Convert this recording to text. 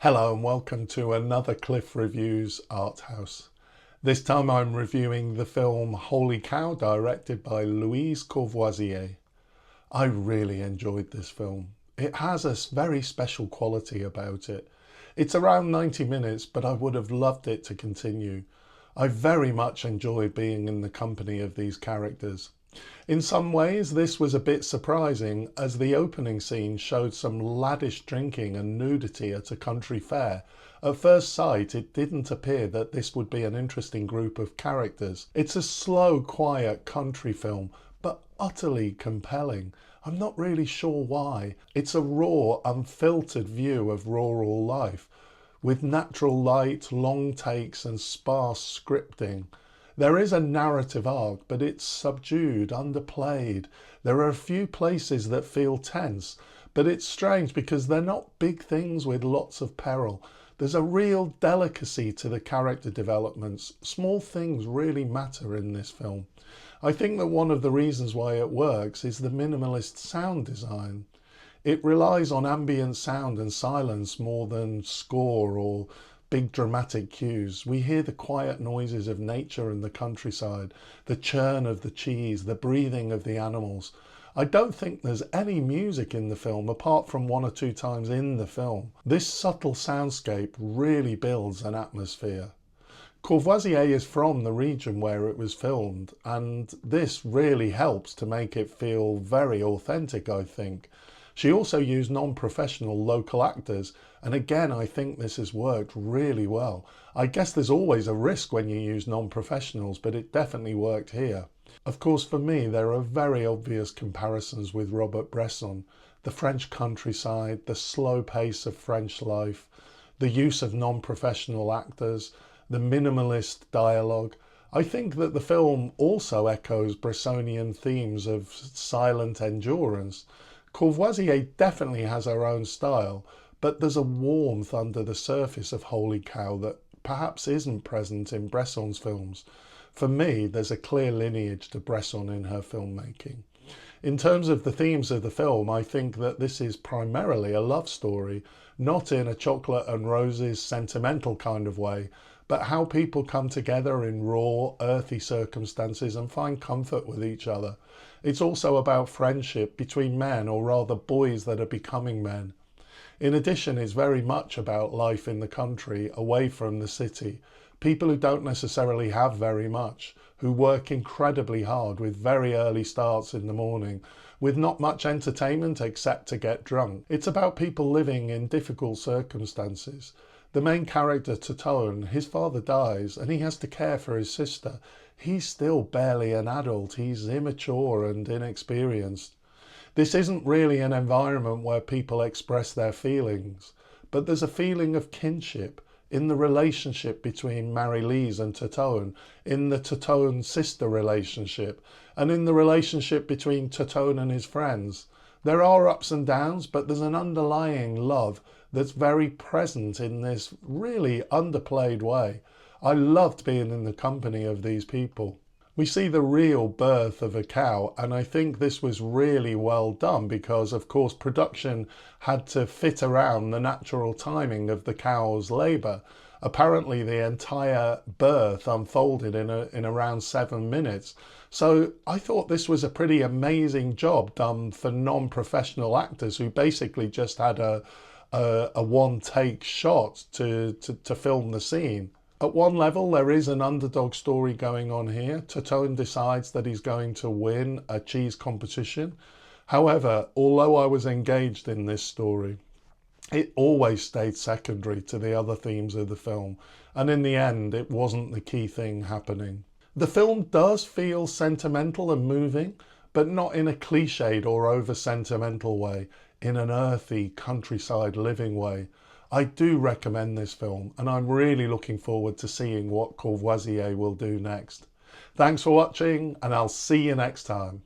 Hello and welcome to another Cliff Reviews Art House. This time I'm reviewing the film Holy Cow, directed by Louise Courvoisier. I really enjoyed this film. It has a very special quality about it. It's around 90 minutes, but I would have loved it to continue. I very much enjoyed being in the company of these characters. In some ways, this was a bit surprising, as the opening scene showed some laddish drinking and nudity at a country fair. At first sight, it didn't appear that this would be an interesting group of characters. It's a slow, quiet country film, but utterly compelling. I'm not really sure why. It's a raw, unfiltered view of rural life, with natural light, long takes and sparse scripting. There is a narrative arc, but it's subdued, underplayed. There are a few places that feel tense, but it's strange because they're not big things with lots of peril. There's a real delicacy to the character developments. Small things really matter in this film. I think that one of the reasons why it works is the minimalist sound design. It relies on ambient sound and silence more than score or big dramatic cues. We hear the quiet noises of nature and the countryside, the churn of the cheese, the breathing of the animals. I don't think there's any music in the film apart from one or two times in the film. This subtle soundscape really builds an atmosphere. Courvoisier is from the region where it was filmed, and this really helps to make it feel very authentic, I think. She also used non-professional local actors, and again I think this has worked really well. I guess there's always a risk when you use non-professionals, but it definitely worked here. Of course, for me there are very obvious comparisons with Robert Bresson. The French countryside, the slow pace of French life, the use of non-professional actors, the minimalist dialogue. I think that the film also echoes Bressonian themes of silent endurance. Courvoisier definitely has her own style, but there's a warmth under the surface of Holy Cow that perhaps isn't present in Bresson's films. For me, there's a clear lineage to Bresson in her filmmaking. In terms of the themes of the film, I think that this is primarily a love story, not in a chocolate and roses sentimental kind of way, but how people come together in raw, earthy circumstances and find comfort with each other. It's also about friendship between men, or rather boys that are becoming men. In addition, it's very much about life in the country, away from the city. People who don't necessarily have very much, who work incredibly hard with very early starts in the morning, with not much entertainment except to get drunk. It's about people living in difficult circumstances. The main character, Totone, his father dies and he has to care for his sister. He's still barely an adult, he's immature and inexperienced. This isn't really an environment where people express their feelings, but there's a feeling of kinship in the relationship between Marie-Lise and Totone, in the Totone-sister relationship, and in the relationship between Totone and his friends. There are ups and downs, but there's an underlying love that's very present in this really underplayed way. I loved being in the company of these people. We see the real birth of a cow, and I think this was really well done because, of course, production had to fit around the natural timing of the cow's labour. Apparently the entire birth unfolded in around 7 minutes. So I thought this was a pretty amazing job done for non-professional actors who basically just had a one-take shot to film the scene. At one level, there is an underdog story going on here. Totone decides that he's going to win a cheese competition. However, although I was engaged in this story, it always stayed secondary to the other themes of the film, and in the end it wasn't the key thing happening. The film does feel sentimental and moving, but not in a cliched or over-sentimental way, in an earthy countryside living way. I do recommend this film, and I'm really looking forward to seeing what Courvoisier will do next. Thanks for watching, and I'll see you next time.